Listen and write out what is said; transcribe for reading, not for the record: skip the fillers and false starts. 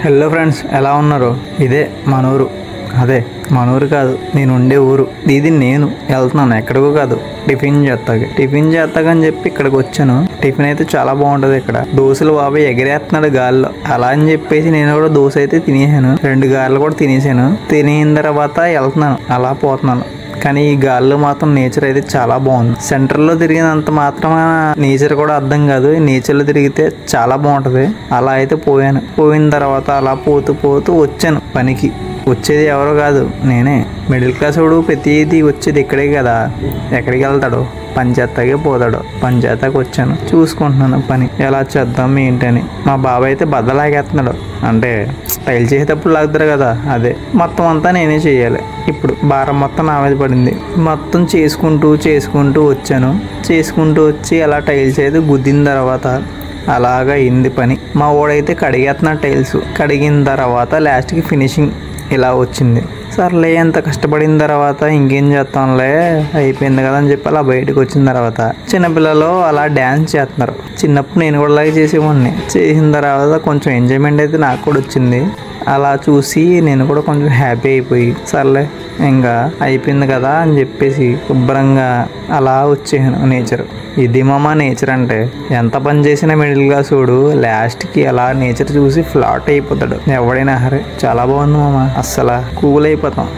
Hello friends, ఎలా ఉన్నారు? ఇదే మనూరు. అదే మనూరు కాదు, నేను ఉండే ఊరు. ఇది నేను వెళ్తున్నాను ఎక్కడికో కాదు, టిఫిన్ చేస్తాకని చెప్పి ఇక్కడికి వచ్చాను. టిఫిన్ అయితే చాలా బాగుంటది. ఇక్కడ దోశలు బాబాయ్ ఎగరేస్తున్నాడు గాల్లో. అలా అని చెప్పేసి నేను కూడా దోశ అయితే తినేసాను. 2 గారెలు కూడా తినేసాను. తినేసిన తర్వాత వెళ్తున్నాను, అలా పోతున్నాను. కానీ ఈ గాల్లో మాత్రం నేచర్ అయితే చాలా బాగుంది. సెంటర్లో తిరిగినంత మాత్రం నేచర్ కూడా అర్థం కాదు. నేచర్లో తిరిగితే చాలా బాగుంటది. అలా అయితే పోయిన తర్వాత అలా పోతూ వచ్చాను పనికి. వచ్చేది ఎవరో కాదు, నేనే. మిడిల్ క్లాస్ వాడు ప్రతిదీ వచ్చేది ఇక్కడే కదా, ఎక్కడికి వెళ్తాడు? పనిచేస్తాకే పోతాడు. పనిచేస్తాకి వచ్చాను, చూసుకుంటున్నాను పని ఎలా చేద్దాం ఏంటని. మా బాబాయ్ అయితే బద్దలాగేస్తున్నాడు, అంటే టైల్ చేసేటప్పుడు లాగుతారు కదా, అదే మొత్తం అంతా నేనే చేయాలి. ఇప్పుడు భారం మొత్తం నా మీద పడింది. మొత్తం చేసుకుంటూ వచ్చాను. చేసుకుంటూ వచ్చి అలా టైల్స్ అయితే గుద్దిన తర్వాత అలాగా అయింది పని. మా వాడైతే కడిగేస్తున్నాడు టైల్స్. కడిగిన తర్వాత లాస్ట్కి ఫినిషింగ్ ఇలా వచ్చింది. సర్లే, ఎంత కష్టపడిన తర్వాత ఇంకేం చేస్తాంలే, అయిపోయింది కదా అని చెప్పి అలా బయటకు వచ్చిన తర్వాత చిన్నపిల్లలు అలా డ్యాన్స్ చేస్తున్నారు. చిన్నప్పుడు నేను కూడా అలాగే చేసేవాడిని. చేసిన తర్వాత కొంచెం ఎంజాయ్మెంట్ అయితే నాకు కూడా వచ్చింది. అలా చూసి నేను కూడా కొంచెం హ్యాపీ అయిపోయి, సర్లే ఇంకా అయిపోయింది కదా అని చెప్పేసి శుభ్రంగా అలా వచ్చేసాను. నేచర్ ఇది మామ. నేచర్ అంటే ఎంత పని చేసినా మిడిల్ క్లాస్ వాడు లాస్ట్కి అలా నేచర్ చూసి ఫ్లాట్ అయిపోతాడు ఎవడైనా. హరే చాలా బాగుంది మామ, అస్సలు కూల్ అయిపోతాం.